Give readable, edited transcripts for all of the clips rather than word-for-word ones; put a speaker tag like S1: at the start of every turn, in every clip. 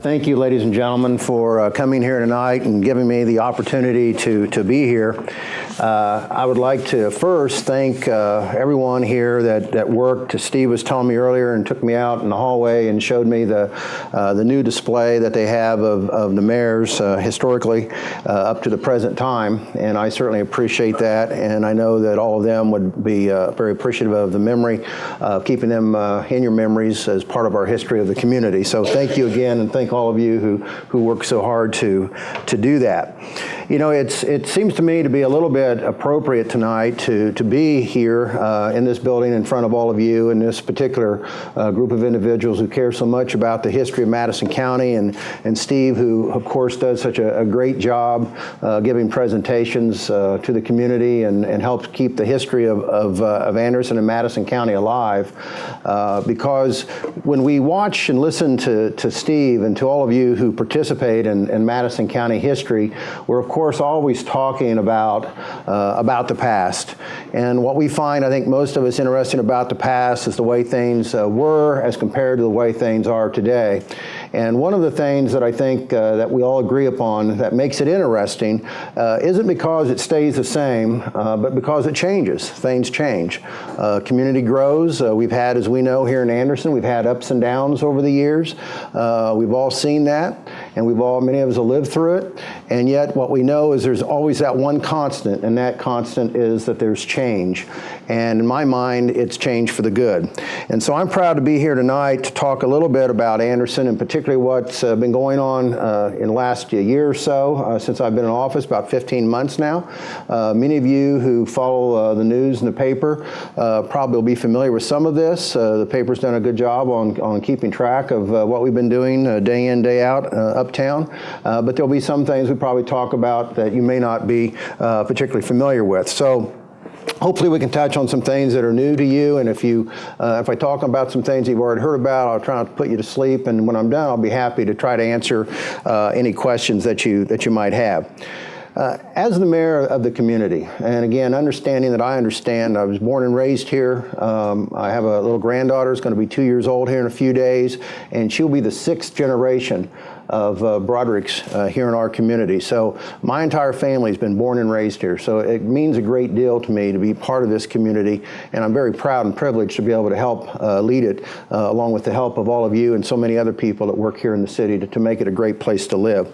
S1: Thank you, ladies and gentlemen, for coming here tonight and giving me the opportunity to be here. I would like to first thank everyone here that worked. Steve was telling me earlier and took me out in the hallway and showed me the new display that they have of the mayors historically up to the present time, and I certainly appreciate that, and I know that all of them would be very appreciative of the memory, keeping them in your memories as part of our history of the community. So thank you again, and thank all of you who work so hard to do that. You know, it seems to me to be a little bit appropriate tonight to be here in this building in front of all of you and this particular group of individuals who care so much about the history of Madison County, and Steve, who of course does such a great job giving presentations to the community and helps keep the history of Anderson and Madison County alive. Because when we watch and listen to Steve and to all of you who participate in Madison County history, we're of course always talking about the past. And what we find, I think most of us interesting about the past is the way things were as compared to the way things are today. And one of the things that I think that we all agree upon that makes it interesting isn't because it stays the same, but because it changes. Things change. Community grows. We've had, as we know here in Anderson, we've had ups and downs over the years. We've all seen that, and many of us have lived through it. And yet what we know is there's always that one constant, and that constant is that there's change. And in my mind, it's change for the good. And so I'm proud to be here tonight to talk a little bit about Anderson, and particularly what's been going on in the last year or so since I've been in office, about 15 months now. Many of you who follow the news and the paper probably will be familiar with some of this. The paper's done a good job on keeping track of what we've been doing day in, day out uptown. But there'll be some things we probably talk about that you may not be particularly familiar with. So hopefully we can touch on some things that are new to you, and if I talk about some things you've already heard about, I'll try not to put you to sleep, and when I'm done, I'll be happy to try to answer any questions that you might have. As the mayor of the community, and again, understanding that I understand, I was born and raised here. I have a little granddaughter who's going to be 2 years old here in a few days, and she'll be the 6th generation of Brodericks here in our community. So my entire family's been born and raised here. So it means a great deal to me to be part of this community, and I'm very proud and privileged to be able to help lead it along with the help of all of you and so many other people that work here in the city to make it a great place to live.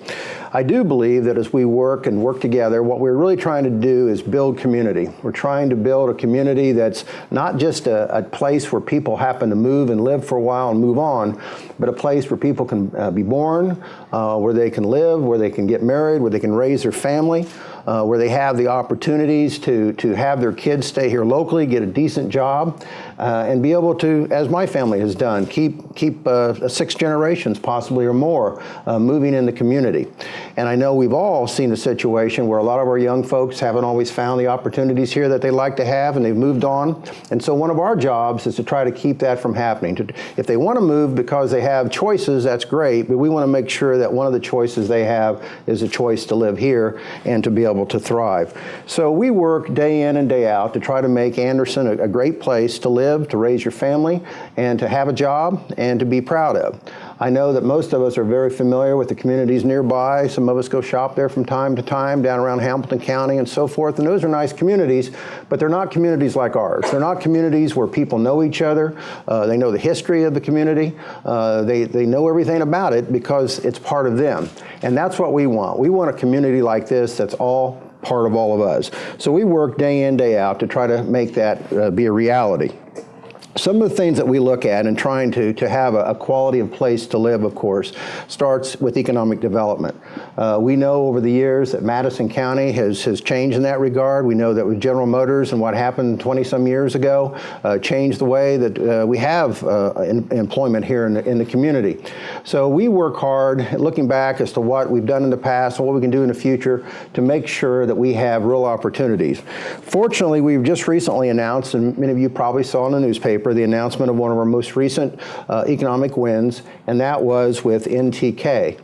S1: I do believe that as we work together, what we're really trying to do is build community. We're trying to build a community that's not just a place where people happen to move and live for a while and move on, but a place where people can be born, where they can live, where they can get married, where they can raise their family, where they have the opportunities to have their kids stay here locally, get a decent job, and be able to, as my family has done, keep 6 generations possibly or more moving in the community. And I know we've all seen a situation where a lot of our young folks haven't always found the opportunities here that they like to have, and they've moved on. And so one of our jobs is to try to keep that from happening. If they want to move because they have choices, that's great, but we want to make sure that one of the choices they have is a choice to live here and to be able to thrive. So we work day in and day out to try to make Anderson a great place to live, to raise your family, and to have a job, and to be proud of. I know that most of us are very familiar with the communities nearby. Some of us go shop there from time to time down around Hamilton County and so forth, and those are nice communities, but they're not communities like ours. They're not communities where people know each other. They know the history of the community. They know everything about it because it's part of them. And that's what we want. We want a community like this that's all part of all of us. So we work day in, day out to try to make that be a reality. Some of the things that we look at in trying to have a quality of place to live, of course, starts with economic development. We know over the years that Madison County has changed in that regard. We know that with General Motors and what happened 20-some years ago changed the way that we have employment here in the community. So we work hard looking back as to what we've done in the past and what we can do in the future to make sure that we have real opportunities. Fortunately, we've just recently announced, and many of you probably saw in the newspaper, the announcement of one of our most recent economic wins, and that was with NTK.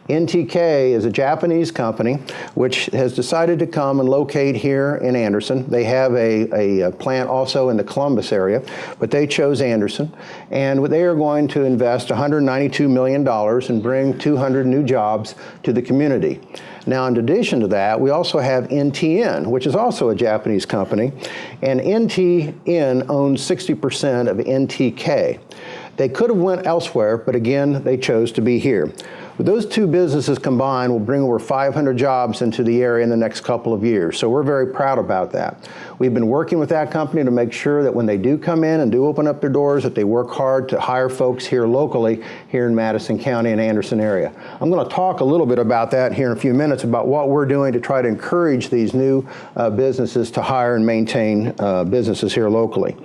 S1: NTK is a Japanese company which has decided to come and locate here in Anderson. They have a plant also in the Columbus area, but they chose Anderson. And they are going to invest $192 million and bring 200 new jobs to the community. Now, in addition to that, we also have NTN, which is also a Japanese company, and NTN owns 60% of NTK. They could have went elsewhere, but again, they chose to be here. Those two businesses combined will bring over 500 jobs into the area in the next couple of years, so we're very proud about that. We've been working with that company to make sure that when they do come in and do open up their doors, that they work hard to hire folks here locally, here in Madison County and Anderson area. I'm going to talk a little bit about that here in a few minutes, about what we're doing to try to encourage these new businesses to hire and maintain businesses here locally.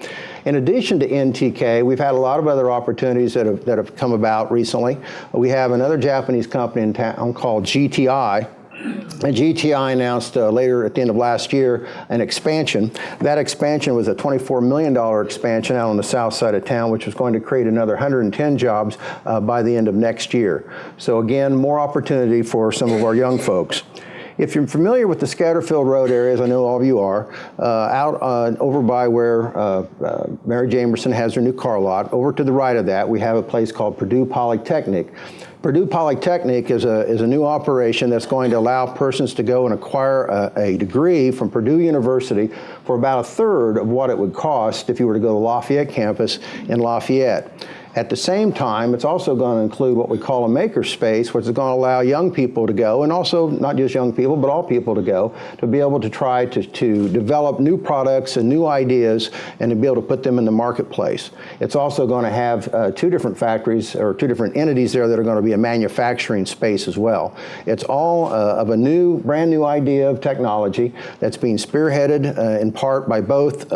S1: In addition to NTK, we've had a lot of other opportunities that have come about recently. We have another Japanese company in town called GTI. And GTI announced later at the end of last year an expansion. That expansion was a $24 million expansion out on the south side of town, which was going to create another 110 jobs by the end of next year. So again, more opportunity for some of our young folks. If you're familiar with the Scatterfield Road areas, I know all of you are, over by where Mary Jamerson has her new car lot, over to the right of that, we have a place called Purdue Polytechnic. Purdue Polytechnic is a new operation that's going to allow persons to go and acquire a degree from Purdue University for about a third of what it would cost if you were to go to the Lafayette campus in Lafayette. At the same time, it's also going to include what we call a maker space, which is going to allow young people to go, and also not just young people, but all people to go, to be able to try to develop new products and new ideas and to be able to put them in the marketplace. It's also going to have two different factories, or two different entities there that are going to be a manufacturing space as well. It's all of a brand new idea of technology that's being spearheaded in part by both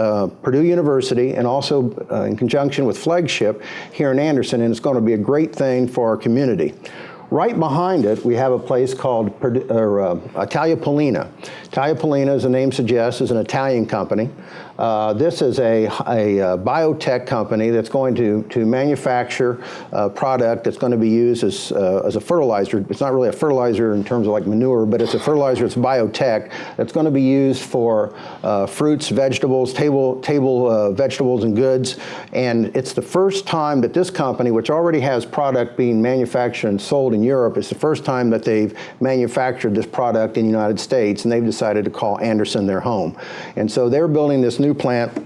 S1: Purdue University and also in conjunction with Flagship here in Anderson, and it's going to be a great thing for our community. Right behind it, we have a place called Italia Polina. Italia Polina, as the name suggests, is an Italian company. This is a biotech company that's going to manufacture a product that's going to be used as a fertilizer. It's not really a fertilizer in terms of like manure, but it's a fertilizer, it's biotech, that's going to be used for fruits, vegetables, table vegetables and goods. And it's the first time that this company, which already has product being manufactured and sold in Europe, it's the first time that they've manufactured this product in the United States, and they've decided to call Anderson their home. And so they're building this new plant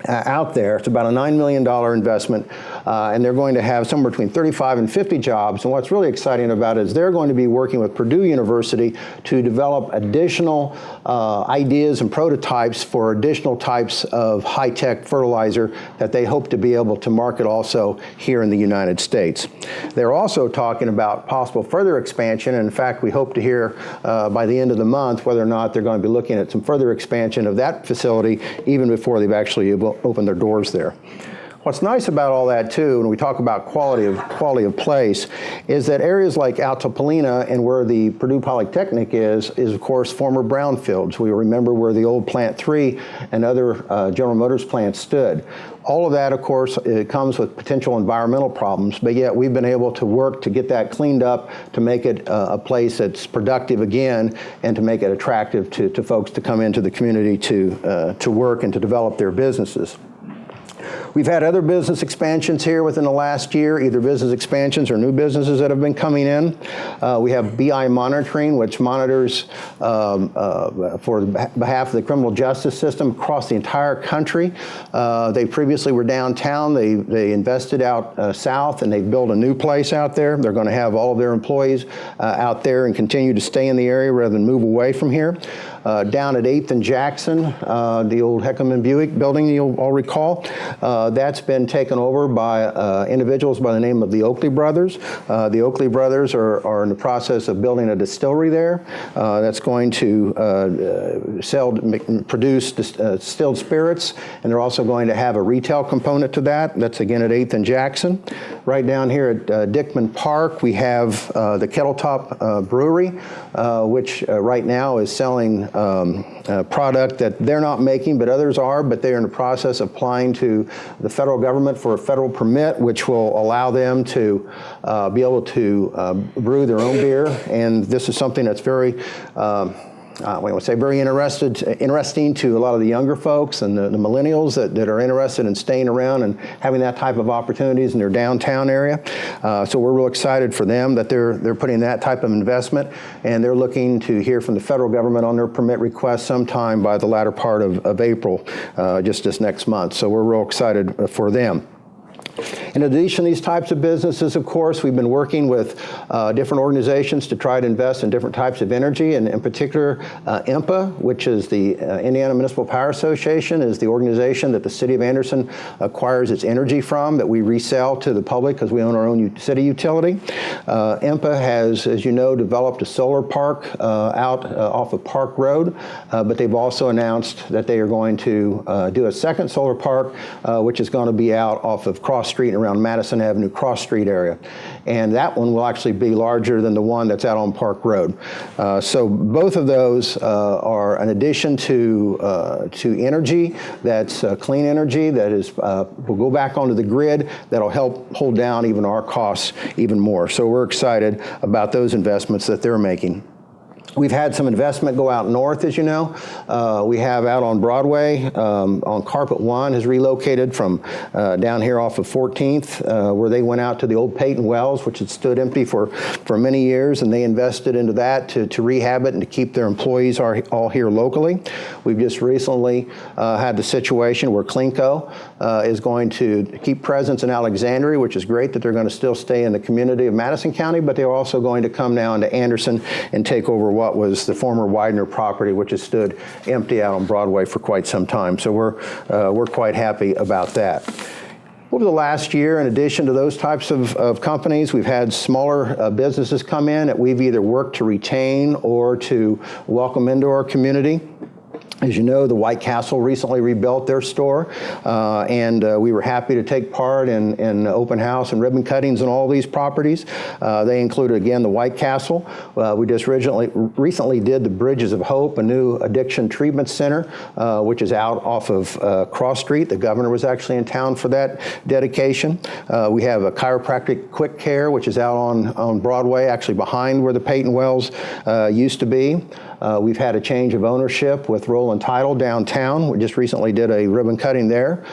S1: out there. It's about a $9 million investment, and they're going to have somewhere between 35 and 50 jobs. And what's really exciting about it is they're going to be working with Purdue University to develop additional ideas and prototypes for additional types of high-tech fertilizer that they hope to be able to market also here in the United States. They're also talking about possible further expansion, and in fact, we hope to hear by the end of the month whether or not they're going to be looking at some further expansion of that facility even before they've actually open their doors there. What's nice about all that too, when we talk about quality of place, is that areas like Alta Polina and where the Purdue Polytechnic is of course former brownfields. We remember where the old Plant 3 and other General Motors plants stood. All of that, of course, it comes with potential environmental problems, but yet we've been able to work to get that cleaned up, to make it a place that's productive again, and to make it attractive to folks to come into the community to work and to develop their businesses. We've had other business expansions here within the last year, either business expansions or new businesses that have been coming in. We have BI Monitoring, which monitors for behalf of the criminal justice system across the entire country. They previously were downtown. They invested out south, and they've built a new place out there. They're going to have all of their employees out there and continue to stay in the area rather than move away from here. Down at 8th and Jackson, the old Heckam and Buick building, you'll all recall, that's been taken over by individuals by the name of the Oakley Brothers. The Oakley Brothers are in the process of building a distillery there that's going to produce distilled spirits, and they're also going to have a retail component to that. That's again at 8th and Jackson. Right down here at Dickman Park, we have the Kettle Top Brewery, which right now is selling a product that they're not making, but others are, but they're in the process of applying to the federal government for a federal permit, which will allow them to be able to brew their own beer. And this is something that's very very interesting to a lot of the younger folks and the millennials that are interested in staying around and having that type of opportunities in their downtown area. So we're real excited for them that they're putting that type of investment, and they're looking to hear from the federal government on their permit request sometime by the latter part of April, just this next month. So we're real excited for them. In addition to these types of businesses, of course, we've been working with different organizations to try to invest in different types of energy, and in particular, IMPA, which is the Indiana Municipal Power Association, is the organization that the City of Anderson acquires its energy from, that we resell to the public because we own our own city utility. IMPA has, as you know, developed a solar park out off of Park Road, but they've also announced that they are going to do a second solar park, which is going to be out off of Cross Street and around Madison Avenue, Cross Street area. And that one will actually be larger than the one that's out on Park Road. So both of those are an addition to energy that's clean energy that is will go back onto the grid that'll help hold down even our costs even more. So we're excited about those investments that they're making. We've had some investment go out north, as you know. We have out on Broadway, on Carpet One, has relocated from down here off of 14th, where they went out to the old Peyton Wells, which had stood empty for many years, and they invested into that to rehab it and to keep their employees all here locally. We've just recently had the situation where Clinco is going to keep presence in Alexandria, which is great that they're going to still stay in the community of Madison County, but they're also going to come now into Anderson and take over what was the former Widener property, which has stood empty out on Broadway for quite some time. So we're quite happy about that. Over the last year, in addition to those types of companies, we've had smaller businesses come in that we've either worked to retain or to welcome into our community. As you know, the White Castle recently rebuilt their store, and we were happy to take part in open house and ribbon cuttings on all these properties. They included, again, the White Castle. We just recently did the Bridges of Hope, a new addiction treatment center, which is out off of Cross Street. The governor was actually in town for that dedication. We have a chiropractic quick care, which is out on Broadway, actually behind where the Peyton Wells used to be. We've had a change of ownership with Untitled downtown. We just recently did a ribbon cutting there.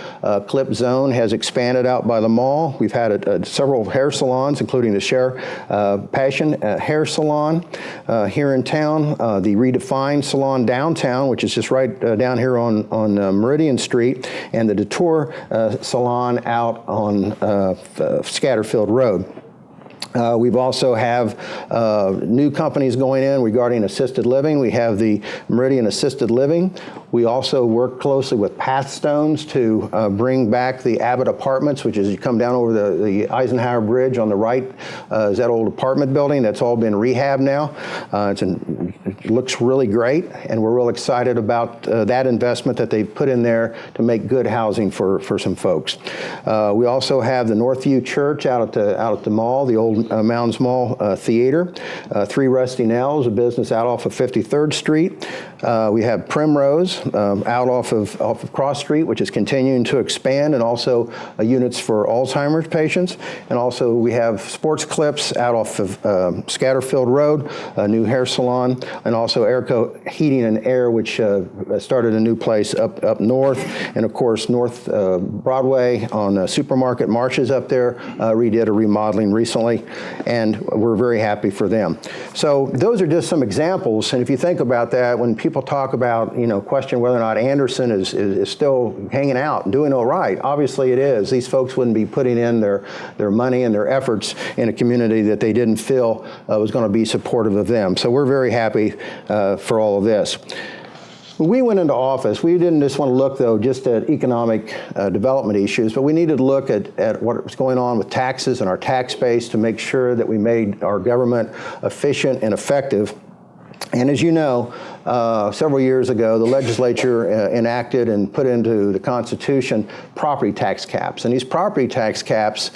S1: Clip Zone has expanded out by the mall. We've had several hair salons, including the Cher Passion Hair Salon here in town. The Redefined Salon downtown, which is just right down here on Meridian Street, and the Detour Salon out on Scatterfield Road. We've also have new companies going in regarding assisted living. We have the Meridian Assisted Living. We also work closely with Pathstones to bring back the Abbott Apartments, which is you come down over the Eisenhower Bridge on the right, is that old apartment building that's all been rehabbed now. It looks really great, and we're real excited about that investment that they've put in there to make good housing for some folks. We also have the Northview Church out at the mall, the old Mounds Mall Theater. Three Rusty Nails, a business out off of 53rd Street. We have Primrose out off of Cross Street, which is continuing to expand, and also units for Alzheimer's patients. And also we have Sports Clips out off of Scatterfield Road, a new hair salon, and also Airco Heating and Air, which started a new place up north. And of course, North Broadway on Supermarket Marshes up there redid a remodeling recently, and we're very happy for them. So those are just some examples, and if you think about that, when people talk about, question whether or not Anderson is still hanging out and doing all right, obviously it is. These folks wouldn't be putting in their money and their efforts in a community that they didn't feel was going to be supportive of them. So we're very happy for all of this. When we went into office, we didn't just want to look, though, just at economic development issues, but we needed to look at what was going on with taxes and our tax base to make sure that we made our government efficient and effective. And as you know, several years ago, the legislature enacted and put into the Constitution property tax caps. And these property tax caps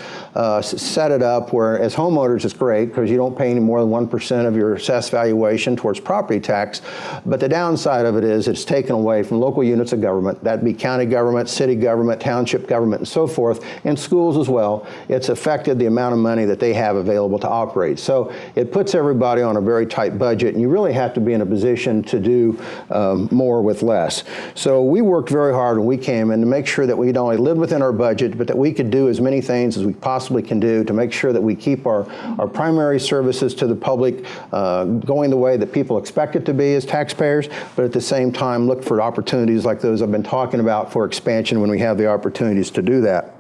S1: set it up where, as homeowners, it's great because you don't pay any more than 1% of your assessed valuation towards property tax. But the downside of it is it's taken away from local units of government, that'd be county government, city government, township government, and so forth, and schools as well. It's affected the amount of money that they have available to operate. So it puts everybody on a very tight budget, and you really have to be in a position to do more with less. So we worked very hard when we came in to make sure that we not only lived within our budget, but that we could do as many things as we possibly can do to make sure that we keep our primary services to the public going the way that people expect it to be as taxpayers, but at the same time look for opportunities like those I've been talking about for expansion when we have the opportunities to do that.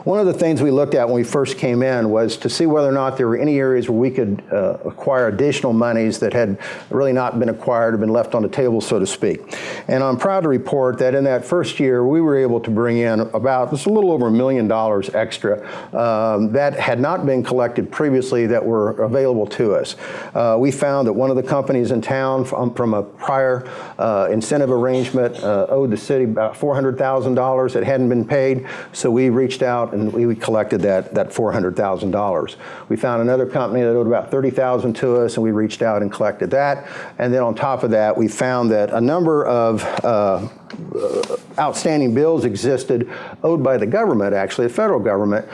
S1: One of the things we looked at when we first came in was to see whether or not there were any areas where we could acquire additional monies that had really not been acquired or been left on the table, so to speak. And I'm proud to report that in that first year, we were able to bring in about just a little over $1 million extra that had not been collected previously that were available to us. We found that one of the companies in town from a prior incentive arrangement owed the city about $400,000 that hadn't been paid, so we reached out and we collected that $400,000. We found another company that owed about $30,000 to us, and we reached out and collected that. And then on top of that, we found that a number of outstanding bills existed owed by the government, actually, the federal government,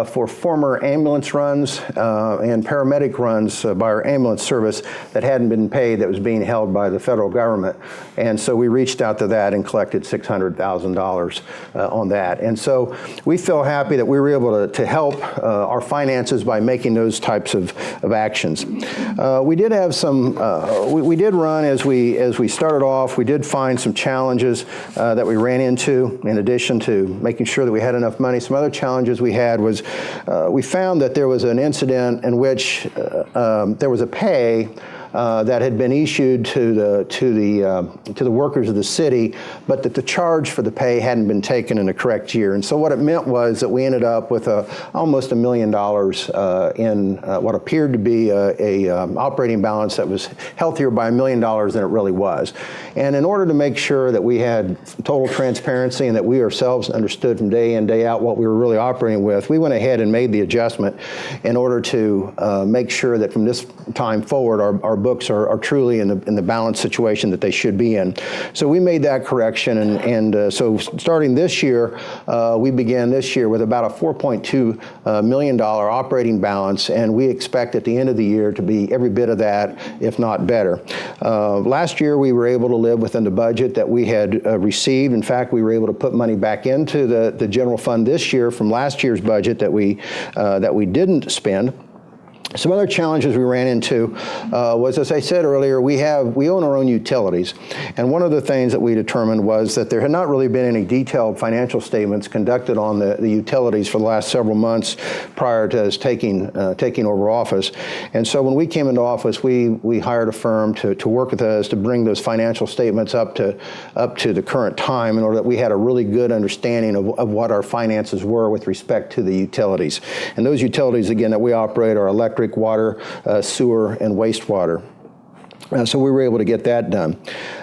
S1: for former ambulance runs and paramedic runs by our ambulance service that hadn't been paid, that was being held by the federal government. And so we reached out to that and collected $600,000 on that. And so we feel happy that we were able to help our finances by making those types of actions. We did have some, we did run as we started off, we did find some challenges that we ran into in addition to making sure that we had enough money. Some other challenges we had was we found that there was an incident in which there was a pay that had been issued to the workers of the city, but that the charge for the pay hadn't been taken in the correct year. And so what it meant was that we ended up with almost $1 million in what appeared to be a operating balance that was healthier by $1 million than it really was. And in order to make sure that we had total transparency and that we ourselves understood from day in, day out what we were really operating with, we went ahead and made the adjustment in order to make sure that from this time forward our books are truly in the balanced situation that they should be in. So we made that correction, and so starting this year, we began this year with about a $4.2 million operating balance, and we expect at the end of the year to be every bit of that, if not better. Last year, we were able to live within the budget that we had received. In fact, we were able to put money back into the general fund this year from last year's budget that we didn't spend. Some other challenges we ran into was, as I said earlier, we own our own utilities. And one of the things that we determined was that there had not really been any detailed financial statements conducted on the utilities for the last several months prior to us taking over office. And so when we came into office, we hired a firm to work with us to bring those financial statements up to the current time in order that we had a really good understanding of what our finances were with respect to the utilities. And those utilities, again, that we operate are electric, water, sewer, and wastewater. So we were able to get that done.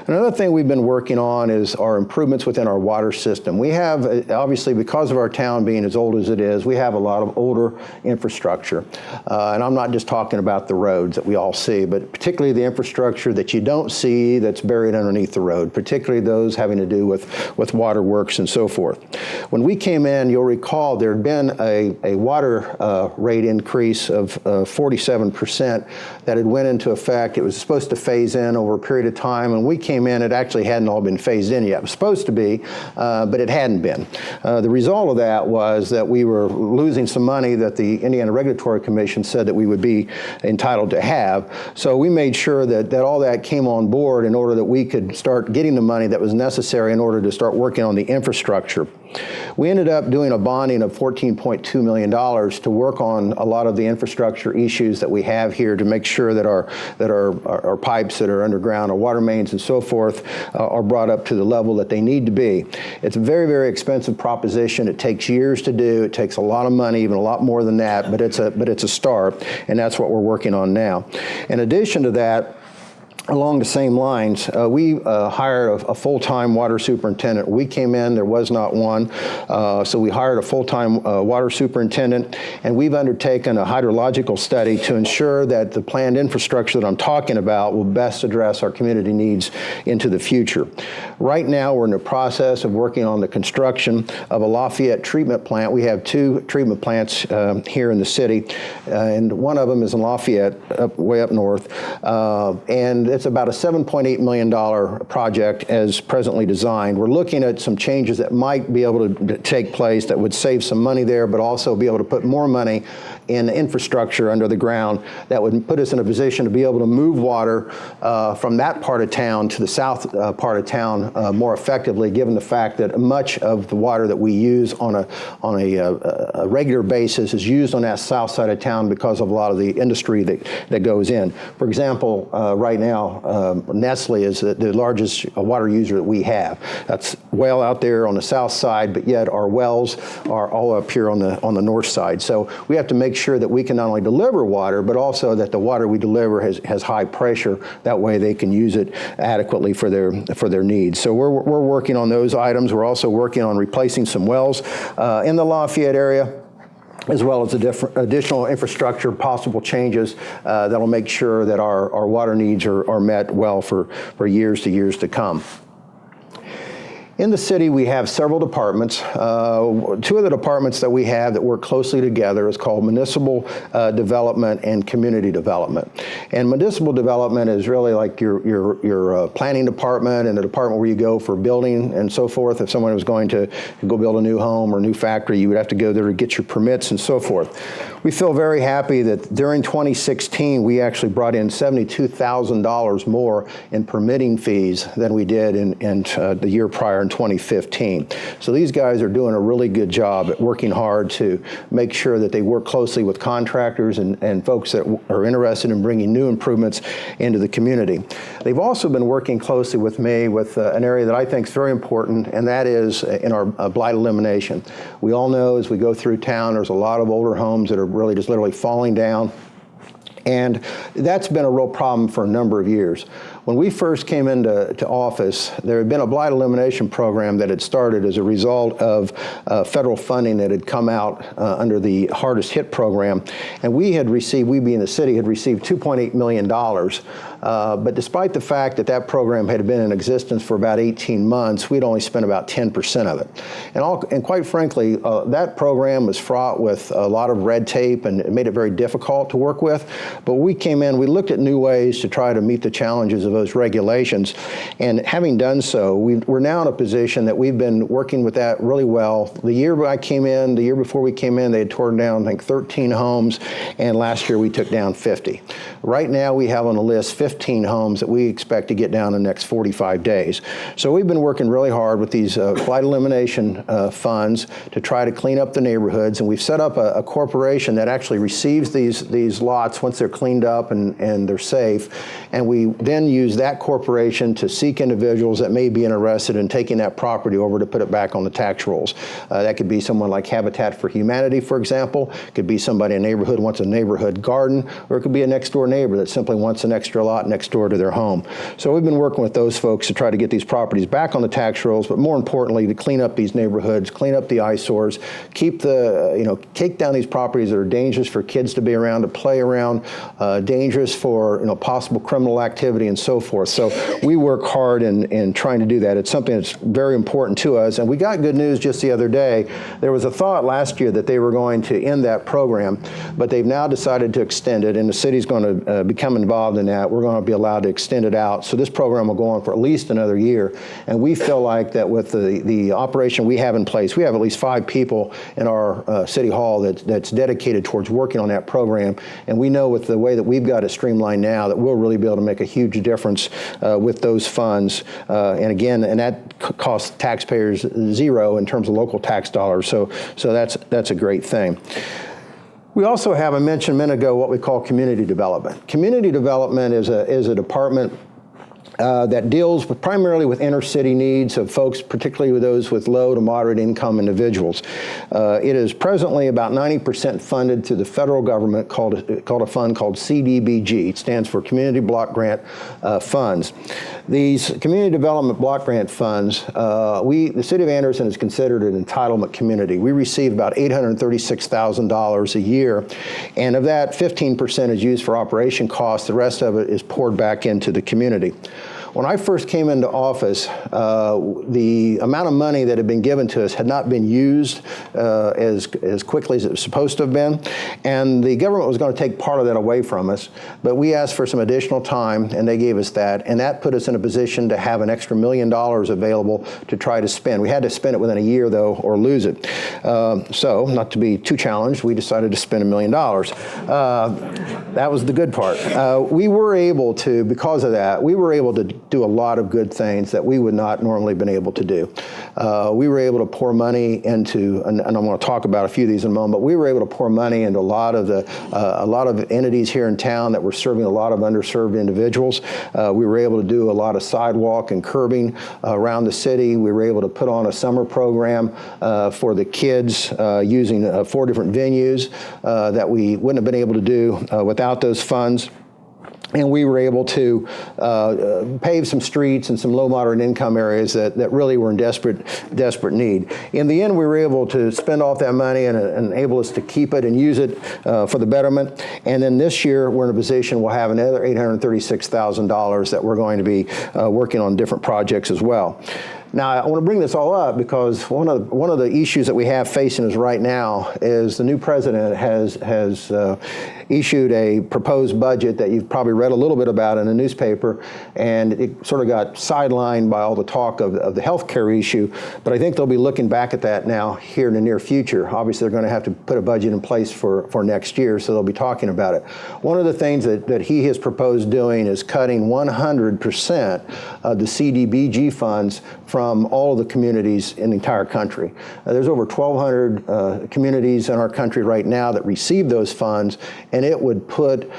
S1: Another thing we've been working on is our improvements within our water system. We have, obviously, because of our town being as old as it is, we have a lot of older infrastructure. And I'm not just talking about the roads that we all see, but particularly the infrastructure that you don't see that's buried underneath the road, particularly those having to do with waterworks and so forth. When we came in, you'll recall there had been a water rate increase of 47% that had went into effect. It was supposed to phase in over a period of time, and we came in, it actually hadn't all been phased in yet. It was supposed to be, but it hadn't been. The result of that was that we were losing some money that the Indiana Regulatory Commission said that we would be entitled to have. So we made sure that all that came on board in order that we could start getting the money that was necessary in order to start working on the infrastructure. We ended up doing a bonding of $14.2 million to work on a lot of the infrastructure issues that we have here to make sure that our pipes that are underground, our water mains and so forth, are brought up to the level that they need to be. It's a very, very expensive proposition. It takes years to do. It takes a lot of money, even a lot more than that, but it's a start, and that's what we're working on now. In addition to that, along the same lines, we hired a full-time water superintendent. We came in, there was not one, so we hired a full-time water superintendent, and we've undertaken a hydrological study to ensure that the planned infrastructure that I'm talking about will best address our community needs into the future. Right now, we're in the process of working on the construction of a Lafayette treatment plant. We have 2 treatment plants here in the city, and one of them is in Lafayette, way up north, and it's about a $7.8 million project as presently designed. We're looking at some changes that might be able to take place that would save some money there, but also be able to put more money in infrastructure under the ground that would put us in a position to be able to move water from that part of town to the south part of town more effectively, given the fact that much of the water that we use on a regular basis is used on that south side of town because of a lot of the industry that goes in. For example, right now, Nestle is the largest water user that we have. That's well out there on the south side, but yet our wells are all up here on the north side. So we have to make sure that we can not only deliver water, but also that the water we deliver has high pressure. That way they can use it adequately for their needs. So we're working on those items. We're also working on replacing some wells in the Lafayette area, as well as additional infrastructure, possible changes that'll make sure that our water needs are met well for years to come. In the city, we have several departments. 2 of the departments that we have that work closely together is called Municipal Development and Community Development. And municipal development is really like your planning department and the department where you go for building and so forth. If someone was going to go build a new home or a new factory, you would have to go there to get your permits and so forth. We feel very happy that during 2016, we actually brought in $72,000 more in permitting fees than we did in the year prior in 2015. So these guys are doing a really good job at working hard to make sure that they work closely with contractors and folks that are interested in bringing new improvements into the community. They've also been working closely with me with an area that I think is very important, and that is in our blight elimination. We all know as we go through town, there's a lot of older homes that are really just literally falling down. And that's been a real problem for a number of years. When we first came into office, there had been a blight elimination program that had started as a result of federal funding that had come out under the hardest hit program. And we being the city, had received $2.8 million. But despite the fact that that program had been in existence for about 18 months, we'd only spent about 10% of it. And quite frankly, that program was fraught with a lot of red tape and it made it very difficult to work with. But we came in, we looked at new ways to try to meet the challenges of those regulations. And having done so, we're now in a position that we've been working with that really well. The year before we came in, they had torn down, I think, 13 homes. And last year we took down 50. Right now we have on the list 15 homes that we expect to get down in the next 45 days. So we've been working really hard with these blight elimination funds to try to clean up the neighborhoods. And we've set up a corporation that actually receives these lots once they're cleaned up and they're safe. And we then use that corporation to seek individuals that may be interested in taking that property over to put it back on the tax rolls. That could be someone like Habitat for Humanity, for example. It could be somebody in a neighborhood who wants a neighborhood garden, or it could be a next door neighbor that simply wants an extra lot next door to their home. So we've been working with those folks to try to get these properties back on the tax rolls, but more importantly, to clean up these neighborhoods, clean up the eyesores, take down these properties that are dangerous for kids to be around, to play around, dangerous for possible criminal activity and so forth. So we work hard in trying to do that. It's something that's very important to us. And we got good news just the other day. There was a thought last year that they were going to end that program, but they've now decided to extend it, and the city's going to become involved in that. We're going to be allowed to extend it out. So this program will go on for at least another year. And we feel like that with the operation we have in place, we have at least 5 people in our city hall that's dedicated towards working on that program. And we know with the way that we've got it streamlined now that we'll really be able to make a huge difference with those funds. And that costs taxpayers zero in terms of local tax dollars. So that's a great thing. We also have, I mentioned a minute ago, what we call community development. Community development is a department that deals primarily with inner city needs of folks, particularly with those with low to moderate income individuals. It is presently about 90% funded through the federal government called a fund called CDBG. It stands for Community Block Grant Funds. These community development block grant funds, the city of Anderson is considered an entitlement community. We receive about $836,000 a year, and of that, 15% is used for operation costs. The rest of it is poured back into the community. When I first came into office, the amount of money that had been given to us had not been used as quickly as it was supposed to have been, and the government was going to take part of that away from us, but we asked for some additional time, and they gave us that, and that put us in a position to have an extra $1 million available to try to spend. We had to spend it within a year, though, or lose it. So, not to be too challenged, we decided to spend $1 million. That was the good part. We were able to, because of that, we were able to do a lot of good things that we would not normally have been able to do. We were able to pour money into, and I'm going to talk about a few of these in a moment, but we were able to pour money into a lot of entities here in town that were serving a lot of underserved individuals. We were able to do a lot of sidewalk and curbing around the city. We were able to put on a summer program for the kids using 4 different venues that we wouldn't have been able to do without those funds. And we were able to pave some streets in some low moderate income areas that really were in desperate need. In the end, we were able to spend off that money and enable us to keep it and use it for the betterment. And then this year, we're in a position we'll have another $836,000 that we're going to be working on different projects as well. Now, I want to bring this all up because one of the issues that we have facing us right now is the new president has issued a proposed budget that you've probably read a little bit about in the newspaper, and it sort of got sidelined by all the talk of the health care issue, but I think they'll be looking back at that now here in the near future. Obviously, they're going to have to put a budget in place for next year, so they'll be talking about it. One of the things that he has proposed doing is cutting 100% of the CDBG funds from all of the communities in the entire country. There's over 1,200 communities in our country right now that receive those funds, and it would put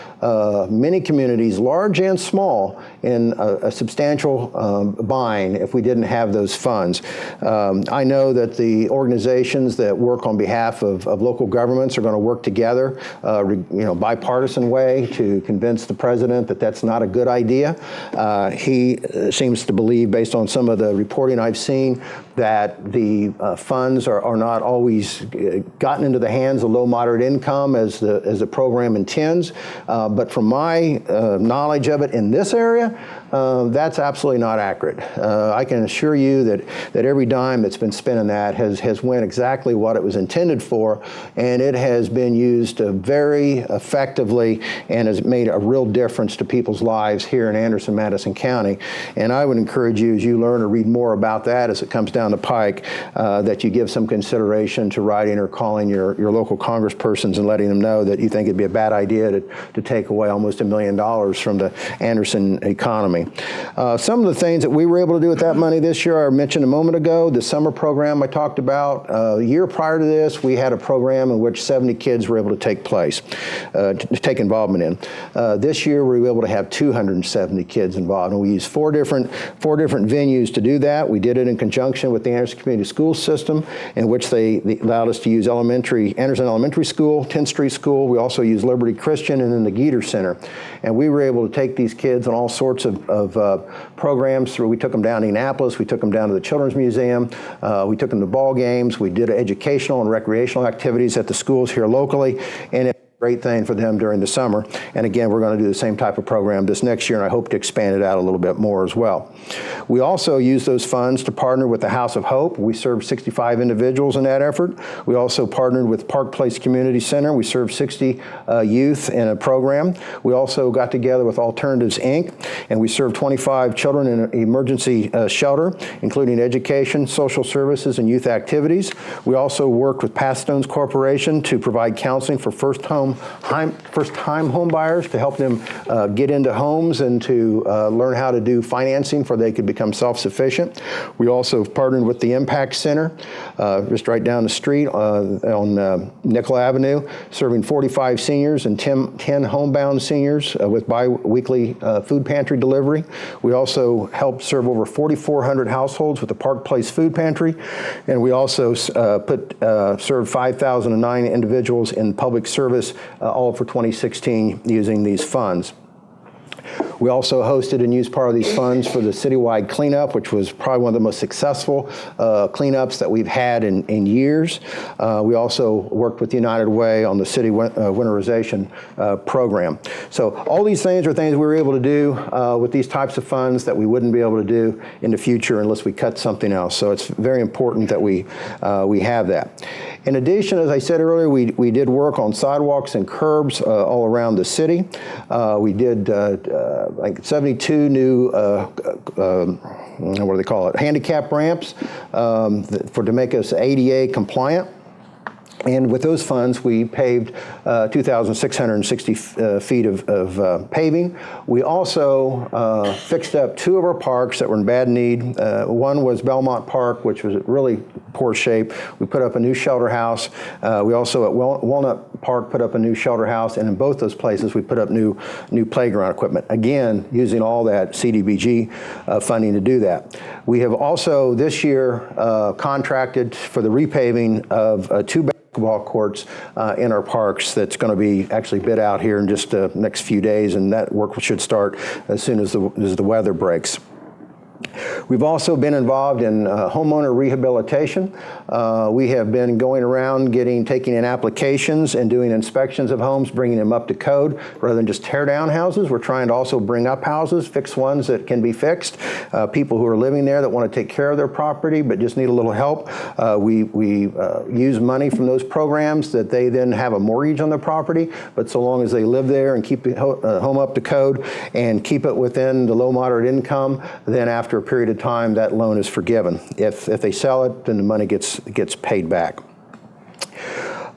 S1: many communities, large and small, in a substantial bind if we didn't have those funds. I know that the organizations that work on behalf of local governments are going to work together, bipartisan way, to convince the president that that's not a good idea. He seems to believe, based on some of the reporting I've seen, that the funds are not always gotten into the hands of low moderate income as the program intends. But from my knowledge of it in this area, that's absolutely not accurate. I can assure you that every dime that's been spent in that has went exactly what it was intended for, and it has been used very effectively and has made a real difference to people's lives here in Anderson, Madison County. And I would encourage you, as you learn or read more about that as it comes down the pike, that you give some consideration to writing or calling your local congresspersons and letting them know that you think it'd be a bad idea to take away almost $1 million from the Anderson economy. Some of the things that we were able to do with that money this year, I mentioned a moment ago, the summer program I talked about. A year prior to this, we had a program in which 70 kids were able to take involvement in. This year, we were able to have 270 kids involved, and we used four different venues to do that. We did it in conjunction with the Anderson Community School System, in which they allowed us to use Anderson Elementary School, 10th Street School. We also used Liberty Christian and then the Geeter Center. And we were able to take these kids on all sorts of programs through. We took them down to Indianapolis. We took them down to the Children's Museum. We took them to ball games. We did educational and recreational activities at the schools here locally. And great thing for them during the summer. And again, we're going to do the same type of program this next year, and I hope to expand it out a little bit more as well. We also use those funds to partner with the House of Hope. We served 65 individuals in that effort. We also partnered with Park Place Community Center. We served 60 youth in a program. We also got together with Alternatives, Inc., and we served 25 children in an emergency shelter, including education, social services, and youth activities. We also worked with Pathstones Corporation to provide counseling for first home first-time home buyers to help them get into homes and to learn how to do financing for they could become self-sufficient. We also partnered with the Impact Center, just right down the street on Nickel Avenue, serving 45 seniors and 10 homebound seniors with bi-weekly food pantry delivery. We also helped serve over 4,400 households with the Park Place Food Pantry, and we also served 5,009 individuals in public service, all for 2016 using these funds. We also hosted and used part of these funds for the citywide cleanup, which was probably one of the most successful cleanups that we've had in years. We also worked with United Way on the city winterization program. So all these things are things we were able to do with these types of funds that we wouldn't be able to do in the future unless we cut something else. So it's very important that we have that. In addition, as I said earlier, we did work on sidewalks and curbs all around the city. We did like 72 new, what do they call it, handicap ramps to make us ADA compliant. And with those funds, we paved 2,660 feet of paving. We also fixed up 2 of our parks that were in bad need. One was Belmont Park, which was in really poor shape. We put up a new shelter house. We also at Walnut Park put up a new shelter house, and in both those places we put up new playground equipment. Again, using all that CDBG funding to do that. We have also this year contracted for the repaving of 2 basketball courts in our parks that's going to be actually bid out here in just the next few days, and that work should start as soon as the weather breaks. We've also been involved in homeowner rehabilitation. We have been going around taking in applications and doing inspections of homes, bringing them up to code rather than just tear down houses. We're trying to also bring up houses, fix ones that can be fixed. People who are living there that want to take care of their property but just need a little help. We use money from those programs that they then have a mortgage on the property, but so long as they live there and keep the home up to code and keep it within the low moderate income, then after a period of time that loan is forgiven. If they sell it, then the money gets paid back.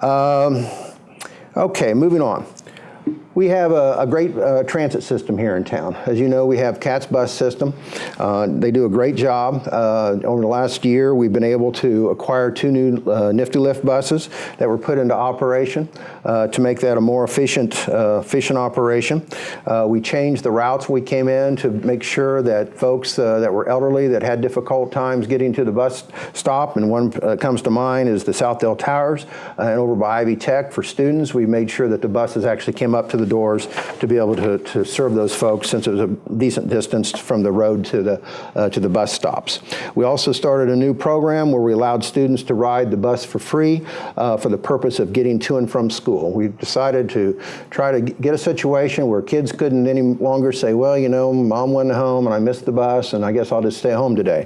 S1: Okay, moving on. We have a great transit system here in town. As you know, we have CAT's bus system. They do a great job. Over the last year, we've been able to acquire 2 new Nifty Lift buses that were put into operation to make that a more efficient operation. We changed the routes when we came in to make sure that folks that were elderly that had difficult times getting to the bus stop, and one comes to mind is the Southdale Towers, and over by Ivy Tech for students, we made sure that the buses actually came up to the doors to be able to serve those folks, since it was a decent distance from the road to the bus stops. We also started a new program where we allowed students to ride the bus for free for the purpose of getting to and from school. We decided to try to get a situation where kids couldn't any longer say, well, you know, mom went home and I missed the bus and I guess I'll just stay home today.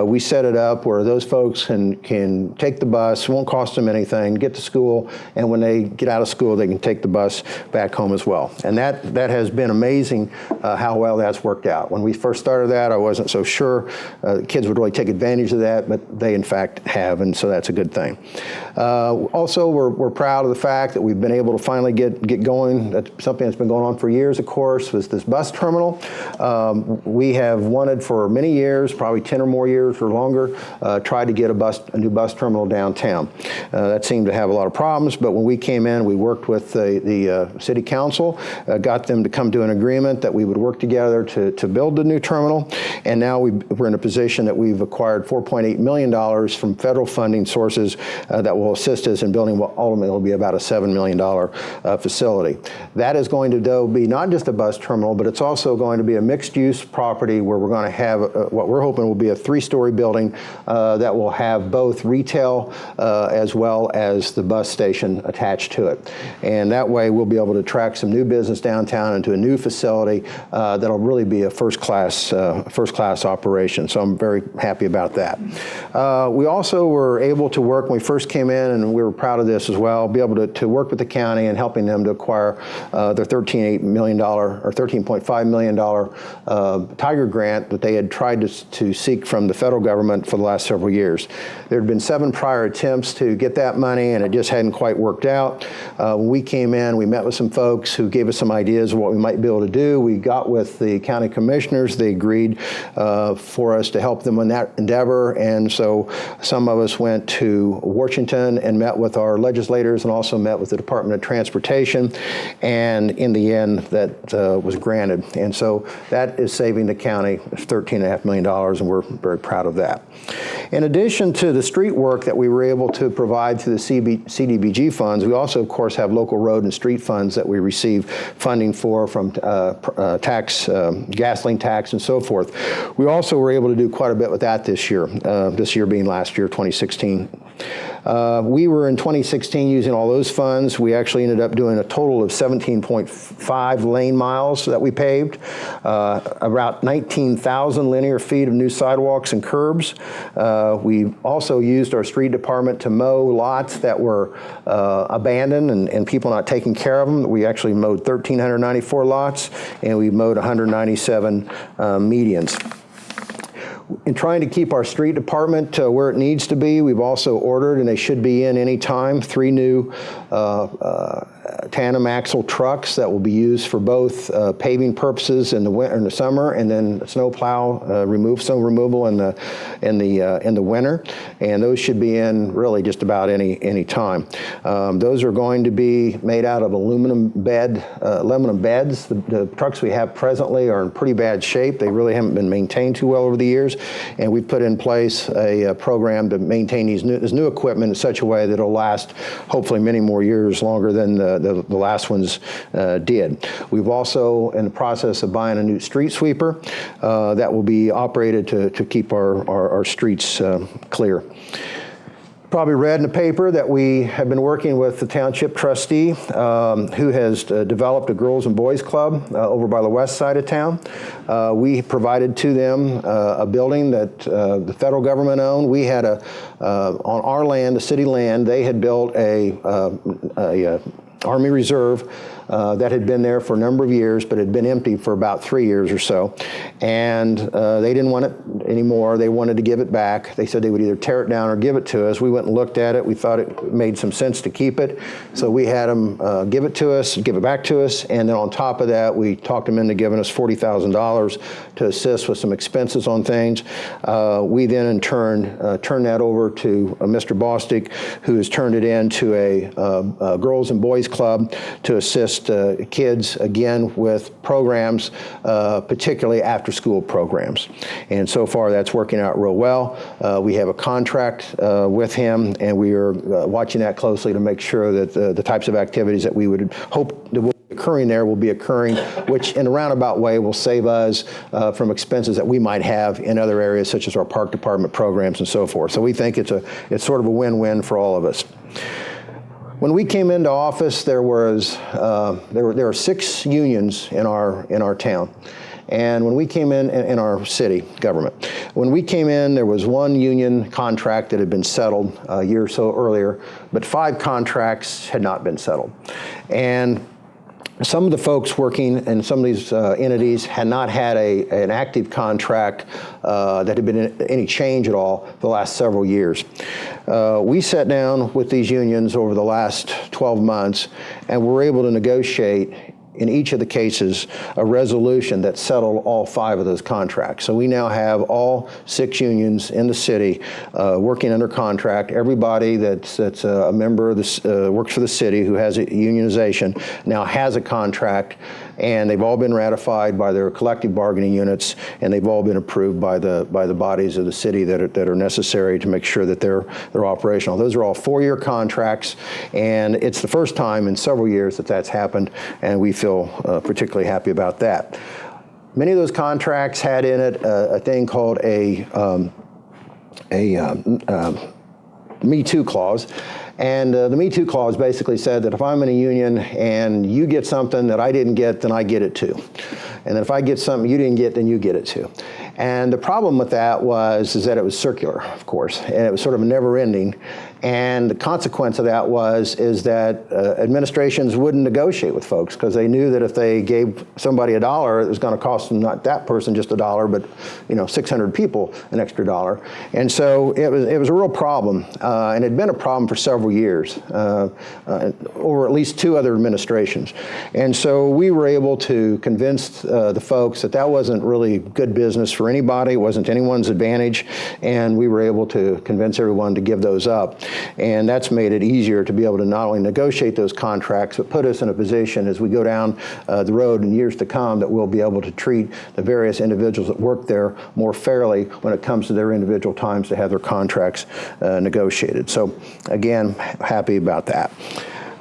S1: We set it up where those folks can take the bus, won't cost them anything, get to school, and when they get out of school they can take the bus back home as well. And that has been amazing how well that's worked out. When we first started that, I wasn't so sure kids would really take advantage of that, but they in fact have, and so that's a good thing. Also, we're proud of the fact that we've been able to finally get going. That's something that's been going on for years, of course, was this bus terminal. We have wanted for many years, probably 10 or more years or longer, tried to get a new bus terminal downtown. That seemed to have a lot of problems, but when we came in, we worked with the city council, got them to come to an agreement that we would work together to build the new terminal, and now we're in a position that we've acquired $4.8 million from federal funding sources that will assist us in building what ultimately will be about a $7 million facility. That is going to, though, be not just a bus terminal, but it's also going to be a mixed-use property where we're going to have what we're hoping will be a 3-story building that will have both retail as well as the bus station attached to it. And that way we'll be able to attract attract some new business downtown into a new facility that'll really be a first-class operation. So I'm very happy about that. We also were able to work when we first came in, and we were proud of this as well, be able to work with the county and helping them to acquire their $13.8 million or $13.5 million Tiger grant that they had tried to seek from the federal government for the last several years. There had been 7 prior attempts to get that money, and it just hadn't quite worked out. When we came in, we met with some folks who gave us some ideas of what we might be able to do. We got with the county commissioners. They agreed for us to help them in that endeavor, and so some of us went to Washington and met with our legislators and also met with the Department of Transportation, and in the end that was granted. And so that is saving the county $13.5 million, and we're very proud of that. In addition to the street work that we were able to provide through the CDBG funds, we also, of course, have local road and street funds that we receive funding for from gasoline tax, and so forth. We also were able to do quite a bit with that this year being last year, 2016. We were in 2016 using all those funds. We actually ended up doing a total of 17.5 lane miles that we paved, about 19,000 linear feet of new sidewalks and curbs. We also used our street department to mow lots that were abandoned and people not taking care of them. We actually mowed 1,394 lots, and we mowed 197 medians. In trying to keep our street department where it needs to be, we've also ordered, and they should be in any time, 3 new tandem axle trucks that will be used for both paving purposes in the winter, in the summer, and then snow removal in the winter. And those should be in really just about any time. Those are going to be made out of aluminum beds. The trucks we have presently are in pretty bad shape. They really haven't been maintained too well over the years, and we've put in place a program to maintain this new equipment in such a way that it'll last hopefully many more years longer than the last ones did. We've also in the process of buying a new street sweeper that will be operated to keep our streets clear. Probably read in the paper that we have been working with the township trustee who has developed a girls and boys club over by the west side of town. We provided to them a building that the federal government owned. We had on our land, the city land, they had built a Army Reserve that had been there for a number of years, but had been empty for about 3 years or so. And they didn't want it anymore. They wanted to give it back. They said they would either tear it down or give it to us. We went and looked at it. We thought it made some sense to keep it. So we had them give it to us, give it back to us. And then on top of that, we talked them into giving us $40,000 to assist with some expenses on things. We then in turn turned that over to Mr. Bostic, who has turned it into a girls and boys club to assist kids, again, with programs, particularly after-school programs. And so far, that's working out real well. We have a contract with him, and we are watching that closely to make sure that the types of activities that we would hope that will be occurring there will be occurring, which in a roundabout way will save us from expenses that we might have in other areas, such as our park department programs and so forth. So we think it's sort of a win-win for all of us. When we came into office, there were 6 unions in our town, and when we came in our city government, when we came in, there was 1 union contract that had been settled a year or so earlier, but 5 contracts had not been settled, and some of the folks working in some of these entities had not had an active contract that had been in any change at all the last several years. We sat down with these unions over the last 12 months and were able to negotiate in each of the cases a resolution that settled all 5 of those contracts. So we now have all 6 unions in the city working under contract. Everybody that's a member of this works for the city who has a unionization now has a contract, and they've all been ratified by their collective bargaining units, and they've all been approved by the bodies of the city that are necessary to make sure that they're operational. Those are all 4-year contracts, and it's the first time in several years that that's happened, and we feel particularly happy about that. Many of those contracts had in it a thing called a Me Too clause, And the Me Too clause basically said that if I'm in a union and you get something that I didn't get, then I get it too. And then if I get something you didn't get, then you get it too. And the problem with that is that it was circular, of course, and it was sort of never ending. And the consequence of that is that administrations wouldn't negotiate with folks because they knew that if they gave somebody $1, it was going to cost them not that person just $1, but 600 people an extra $1. And so it was a real problem, and it had been a problem for several years, over at least 2 other administrations. And so we were able to convince the folks that wasn't really good business for anybody. It wasn't anyone's advantage, and we were able to convince everyone to give those up. And that's made it easier to be able to not only negotiate those contracts, but put us in a position as we go down the road in years to come that we'll be able to treat the various individuals that work there more fairly when it comes to their individual times to have their contracts negotiated. So again, happy about that.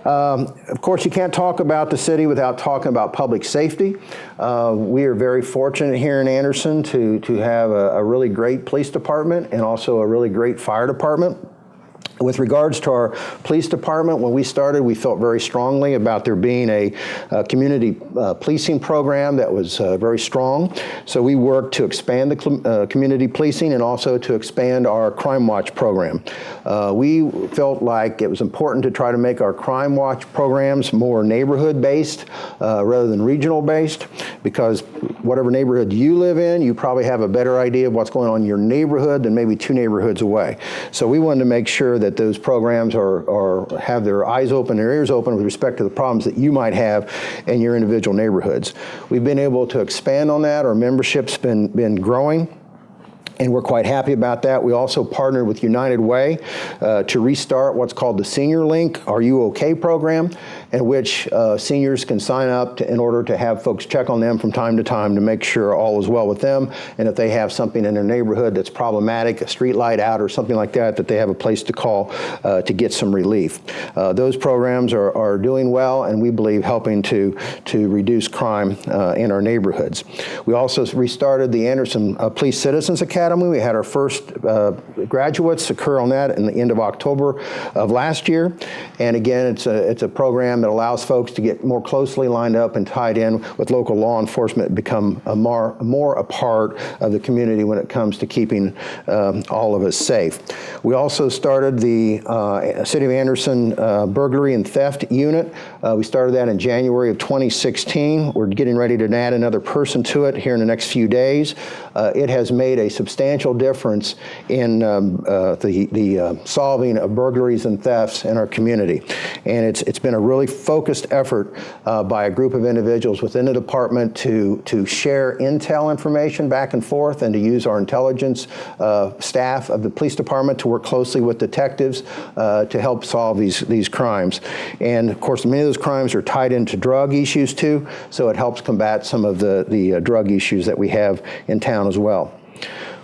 S1: Of course, you can't talk about the city without talking about public safety. We are very fortunate here in Anderson to have a really great police department and also a really great fire department. With regards to our police department, when we started, we felt very strongly about there being a community policing program that was very strong. So we worked to expand the community policing and also to expand our Crime Watch program. We felt like it was important to try to make our Crime Watch programs more neighborhood-based rather than regional-based, because whatever neighborhood you live in, you probably have a better idea of what's going on in your neighborhood than maybe 2 neighborhoods away. So we wanted to make sure that those programs have their eyes open, their ears open with respect to the problems that you might have in your individual neighborhoods. We've been able to expand on that. Our membership's been growing, and we're quite happy about that. We also partnered with United Way to restart what's called the Senior Link, Are You OK program, in which seniors can sign up in order to have folks check on them from time to make sure all is well with them, and if they have something in their neighborhood that's problematic, a street light out or something like that, that they have a place to call to get some relief. Those programs are doing well, and we believe helping to reduce crime in our neighborhoods. We also restarted the Anderson Police Citizens Academy. We had our first graduates occur on that in the end of October of last year, and again, it's a program that allows folks to get more closely lined up and tied in with local law enforcement, become more a part of the community when it comes to keeping all of us safe. We also started the City of Anderson Burglary and Theft Unit. We started that in January of 2016. We're getting ready to add another person to it here in the next few days. It has made a substantial difference in the solving of burglaries and thefts in our community. And it's been a really focused effort by a group of individuals within the department to share intel information back and forth, and to use our intelligence staff of the police department to work closely with detectives to help solve these crimes. And of course, many of those crimes are tied into drug issues too, so it helps combat some of the drug issues that we have in town as well.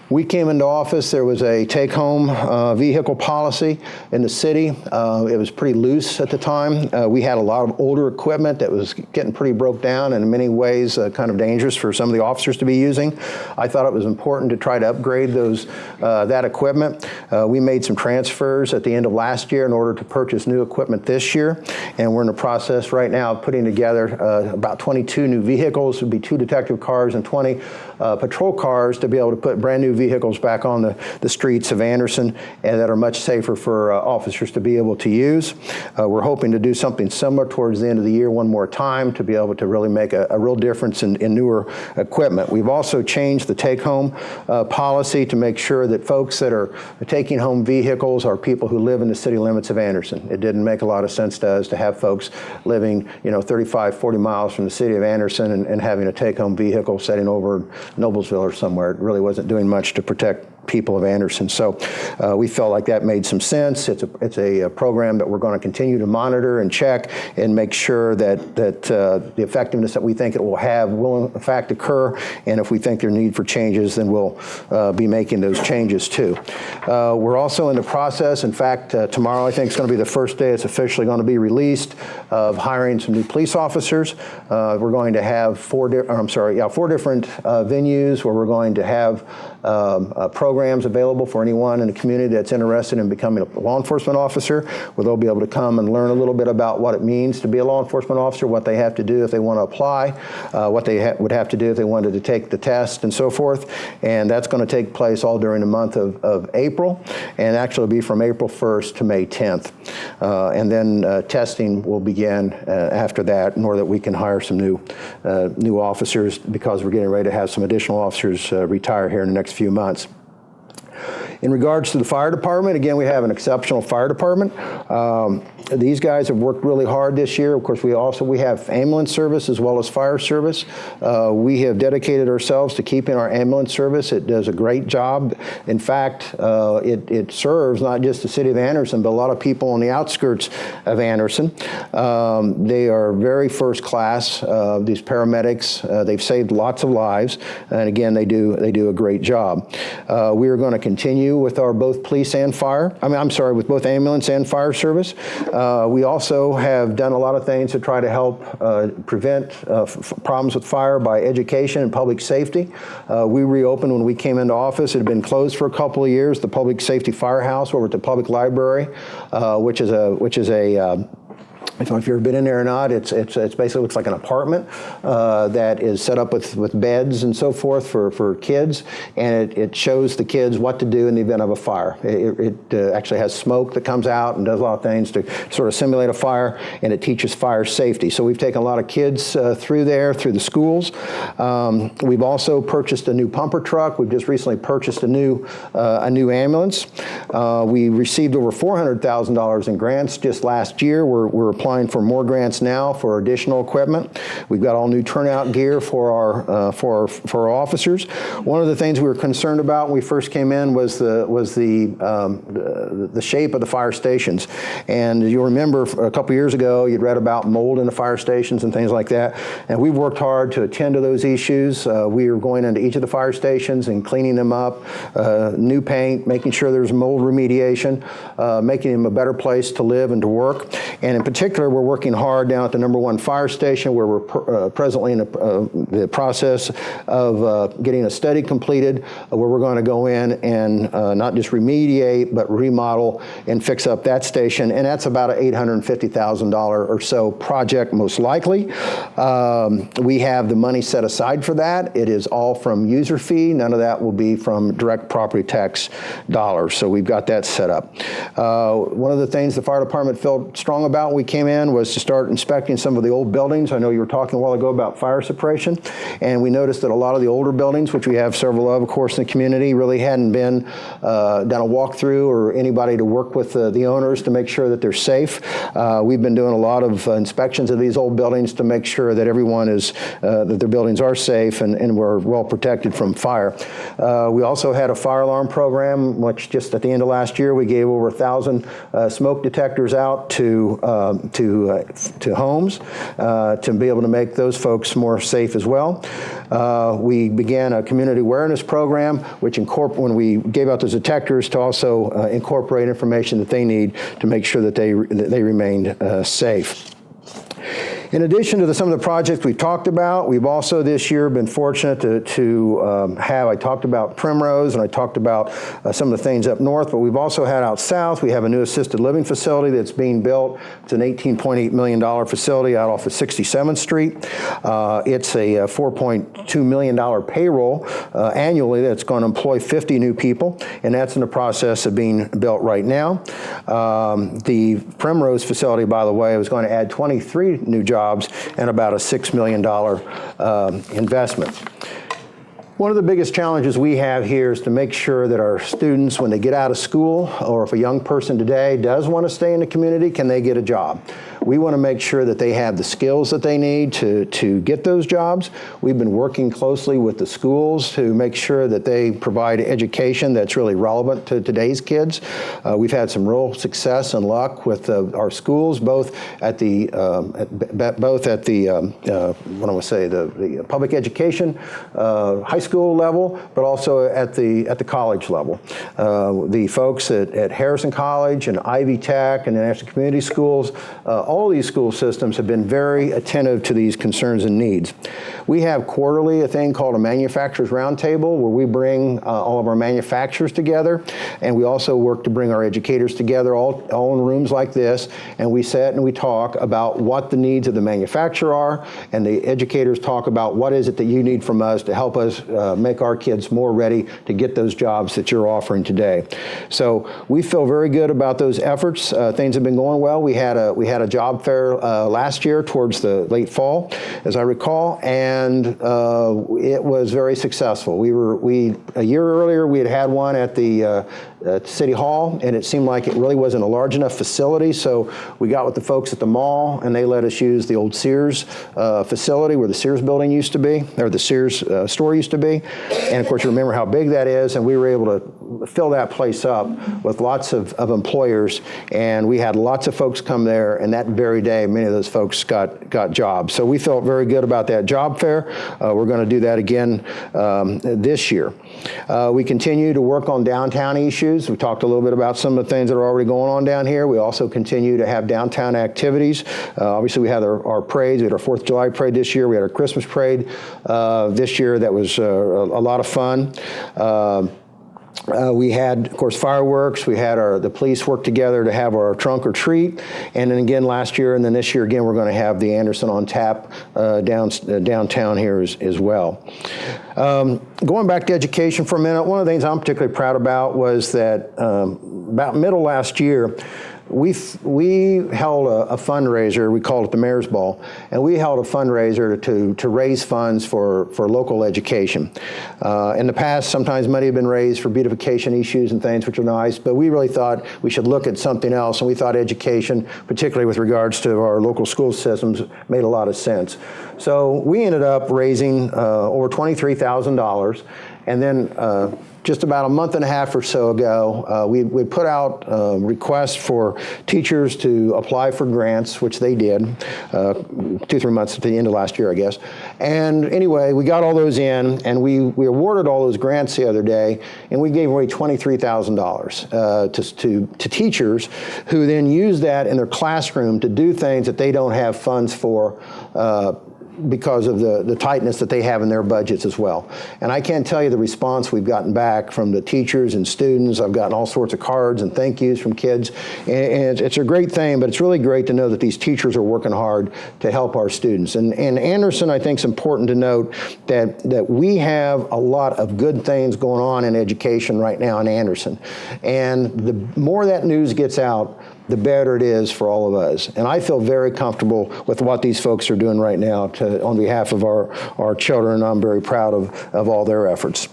S1: We came into office, there was a take-home vehicle policy in the city. It was pretty loose at the time. We had a lot of older equipment that was getting pretty broke down and in many ways kind of dangerous for some of the officers to be using. I thought it was important to try to upgrade that equipment. We made some transfers at the end of last year in order to purchase new equipment this year, and we're in the process right now of putting together about 22 new vehicles. It would be 2 detective cars and 20 patrol cars to be able to put brand new vehicles back on the streets of Anderson, and that are much safer for officers to be able to use. We're hoping to do something similar towards the end of the year one more time to be able to really make a real difference in newer equipment. We've also changed the take-home policy to make sure that folks that are taking home vehicles are people who live in the city limits of Anderson. It didn't make a lot of sense to us to have folks living 35, 40 miles from the city of Anderson and having a take-home vehicle sitting over Noblesville or somewhere. It really wasn't doing much to protect people of Anderson. So we felt like that made some sense. It's a program that we're going to continue to monitor and check and make sure that the effectiveness that we think it will have will in fact occur. And if we think there are need for changes, then we'll be making those changes too. We're also in the process, in fact, tomorrow I think is going to be the first day it's officially going to be released, of hiring some new police officers. We're going to have 4 different venues where we're going to have programs programs available for anyone in the community that's interested in becoming a law enforcement officer, where they'll be able to come and learn a little bit about what it means to be a law enforcement officer, what they have to do if they want to apply, what they would have to do if they wanted to take the test, and so forth. And that's going to take place all during the month of April, and actually it'll be from April 1st to May 10th. And then testing will begin after that, in order that we can hire some new officers, because we're getting ready to have some additional officers retire here in the next few months. In regards to the fire department, again, we have an exceptional fire department. These guys have worked really hard this year. Of course, we have ambulance service as well as fire service. We have dedicated ourselves to keeping our ambulance service. It does a great job. In fact, it serves not just the city of Anderson, but a lot of people on the outskirts of Anderson. They are very first class, these paramedics. They've saved lots of lives, and again, they do a great job. We are going to continue with our both police and fire. With both ambulance and fire service. We also have done a lot of things to try to help prevent problems with fire by education and public safety. We reopened when we came into office. It had been closed for a couple of years, the Public Safety Firehouse over at the Public Library, which is a I don't know if you've ever been in there or not. It's basically looks like an apartment that is set up with beds and so forth for kids, and it shows the kids what to do in the event of a fire. It actually has smoke that comes out and does a lot of things to sort of simulate a fire, and it teaches fire safety. So we've taken a lot of kids through the schools. We've also purchased a new pumper truck. We've just recently purchased a new ambulance. We received over $400,000 in grants just last year. We're applying for more grants now for additional equipment. We've got all new turnout gear for our officers. One of the things we were concerned about when we first came in was the shape of the fire stations. And you'll remember a couple years ago you'd read about mold in the fire stations and things like that. And we've worked hard to attend to those issues. We are going into each of the fire stations and cleaning them up, new paint, making sure there's mold remediation, making them a better place to live and to work. And in particular, we're working hard down at the #1 fire station, where we're presently in the process of getting a study completed, where we're going to go in and not just remediate, but remodel and fix up that station. And that's about an $850,000 or so project, most likely. We have the money set aside for that. It is all from user fee. None of that will be from direct property tax dollars. So we've got that set up. One of the things the fire department felt strong about when we came in was to start inspecting some of the old buildings. I know you were talking a while ago about fire suppression, and we noticed that a lot of the older buildings, which we have several of course, in the community, really hadn't been done a walkthrough or anybody to work with the owners to make sure that they're safe. We've been doing a lot of inspections of these old buildings to make sure that everyone that their buildings are safe and we're well protected from fire. We also had a fire alarm program, which just at the end of last year, we gave over 1,000 smoke detectors out to homes to be able to make those folks more safe as well. We began a community awareness program, which when we gave out those detectors, to also incorporate information that they need to make sure that they remained safe. In addition to some of the projects we've talked about, we've also this year been fortunate to have, I talked about Primrose and I talked about some of the things up north, but we've also had out south, we have a new assisted living facility that's being built. It's an $18.8 million facility out off of 67th Street. It's a $4.2 million payroll annually that's going to employ 50 new people, and that's in the process of being built right now. The Primrose facility, by the way, was going to add 23 new jobs and about a $6 million investment. One of the biggest challenges we have here is to make sure that our students, when they get out of school, or if a young person today does want to stay in the community, can they get a job? We want to make sure that they have the skills that they need to get those jobs. We've been working closely with the schools to make sure that they provide education that's really relevant to today's kids. We've had some real success and luck with our schools, both at the public education high school level, but also at the college level. The folks at Harrison College and Ivy Tech and the National Community Schools all these school systems have been very attentive to these concerns and needs. We have quarterly a thing called a manufacturers roundtable where we bring all of our manufacturers together, and we also work to bring our educators together all in rooms like this, and we sit and we talk about what the needs of the manufacturer are, and the educators talk about what is it that you need from us to help us make our kids more ready to get those jobs that you're offering today. So we feel very good about those efforts. Things have been going well. We had a job fair last year towards the late fall, as I recall, and it was very successful. A year earlier we had one at the City Hall, and it seemed like it really wasn't a large enough facility, so we got with the folks at the mall, and they let us use the old Sears facility where the Sears building used to be, or the Sears store used to be. And of course, you remember how big that is, and we were able to fill that place up with lots of employers, and we had lots of folks come there, and that very day, many of those folks got jobs. So we felt very good about that job fair. We're going to do that again this year. We continue to work on downtown issues. We talked a little bit about some of the things that are already going on down here. We also continue to have downtown activities. Obviously, we had our parades. We had our 4th of July parade this year. We had our Christmas parade this year. That was a lot of fun. We had, of course, fireworks. We had the police work together to have our trunk or treat. And then again last year, and then this year again, we're going to have the Anderson on Tap downtown here as well. Going back to education for a minute, one of the things I'm particularly proud about was that about middle last year, we held a fundraiser. We called it the Mayor's Ball, and we held a fundraiser to raise funds for local education. In the past, sometimes money had been raised for beautification issues and things, which are nice, but we really thought we should look at something else, and we thought education, particularly with regards to our local school systems, made a lot of sense. So we ended up raising over $23,000, and then just about a month and a half or so ago, we put out requests for teachers to apply for grants, which they did 2-3 months at the end of last year, I guess. And anyway, we got all those in, and we awarded all those grants the other day, and we gave away $23,000 to teachers who then use that in their classroom to do things that they don't have funds for because of the tightness that they have in their budgets as well. And I can't tell you the response we've gotten back from the teachers and students. I've gotten all sorts of cards and thank yous from kids. And it's a great thing, but it's really great to know that these teachers are working hard to help our students. And Anderson, I think it's important to note that we have a lot of good things going on in education right now in Anderson. And the more that news gets out, the better it is for all of us. And I feel very comfortable with what these folks are doing right now on behalf of our children. I'm very proud of all their efforts.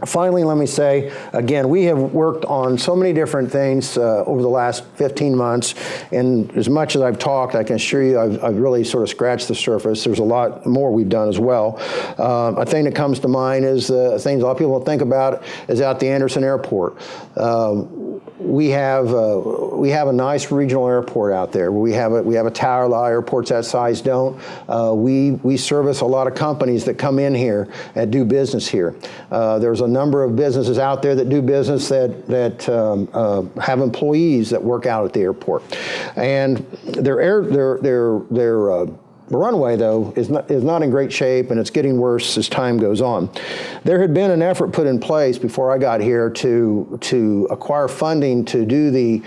S1: Finally, let me say, again, we have worked on so many different things over the last 15 months, and as much as I've talked, I can assure you I've really sort of scratched the surface. There's a lot more we've done as well. A thing that comes to mind is things a lot of people don't think about is out the Anderson Airport. We have a nice regional airport out there. We have a tower. A lot of airports that size don't. We service a lot of companies that come in here and do business here. There's a number of businesses out there that do business that have employees that work out at the airport, and their runway, though, is not in great shape, and it's getting worse as time goes on. There had been an effort put in place before I got here to acquire funding to do the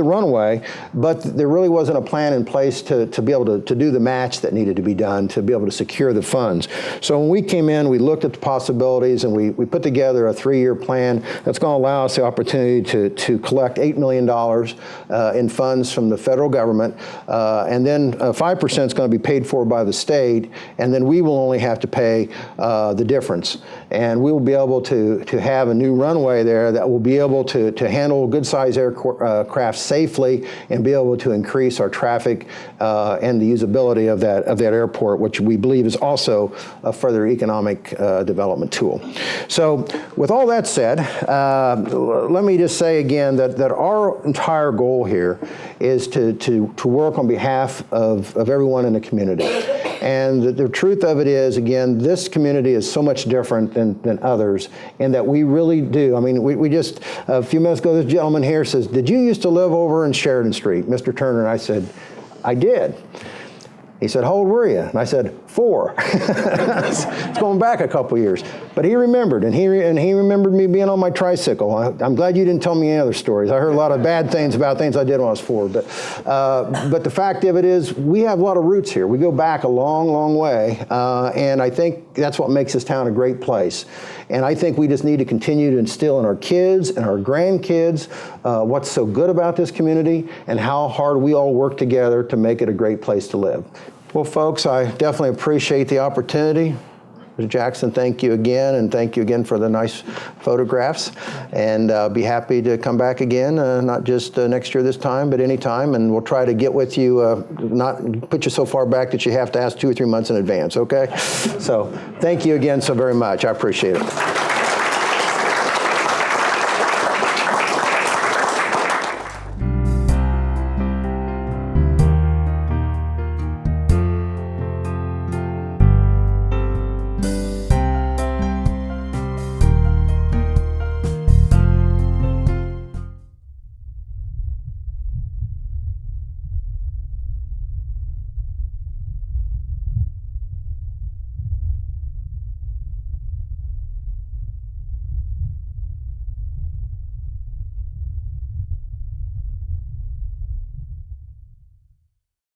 S1: runway, but there really wasn't a plan in place to be able to do the match that needed to be done to be able to secure the funds. So when we came in, we looked at the possibilities, and we put together a 3-year plan that's going to allow us the opportunity to collect $8 million in funds from the federal government, and then 5% is going to be paid for by the state, and then we will only have to pay the difference. And we will be able to have a new runway there that will be able to handle good-sized aircraft safely and be able to increase our traffic and the usability of that airport, which we believe is also a further economic development tool. So with all that said, let me just say again that our entire goal here is to work on behalf of everyone in the community. And the truth of it is, again, this community is so much different than others, in that we really do. I mean, we just, a few minutes ago, this gentleman here says, did you used to live over in Sheridan Street, Mr. Turner? And I said, I did. He said, how old were you? And I said, 4. It's going back a couple years. But he remembered, and he remembered me being on my tricycle. I'm glad you didn't tell me any other stories. I heard a lot of bad things about things I did when I was 4. But the fact of it is, we have a lot of roots here. We go back a long, long way. And I think that's what makes this town a great place. And I think we just need to continue to instill in our kids and our grandkids what's so good about this community and how hard we all work together to make it a great place to live. Well, folks, I definitely appreciate the opportunity. Mr. Jackson, thank you again, and thank you again for the nice photographs. And be happy to come back again, not just next year this time, but any time, and we'll try to get with you, not put you so far back that you have to ask 2 or 3 months in advance, okay? So thank you again so very much. I appreciate it.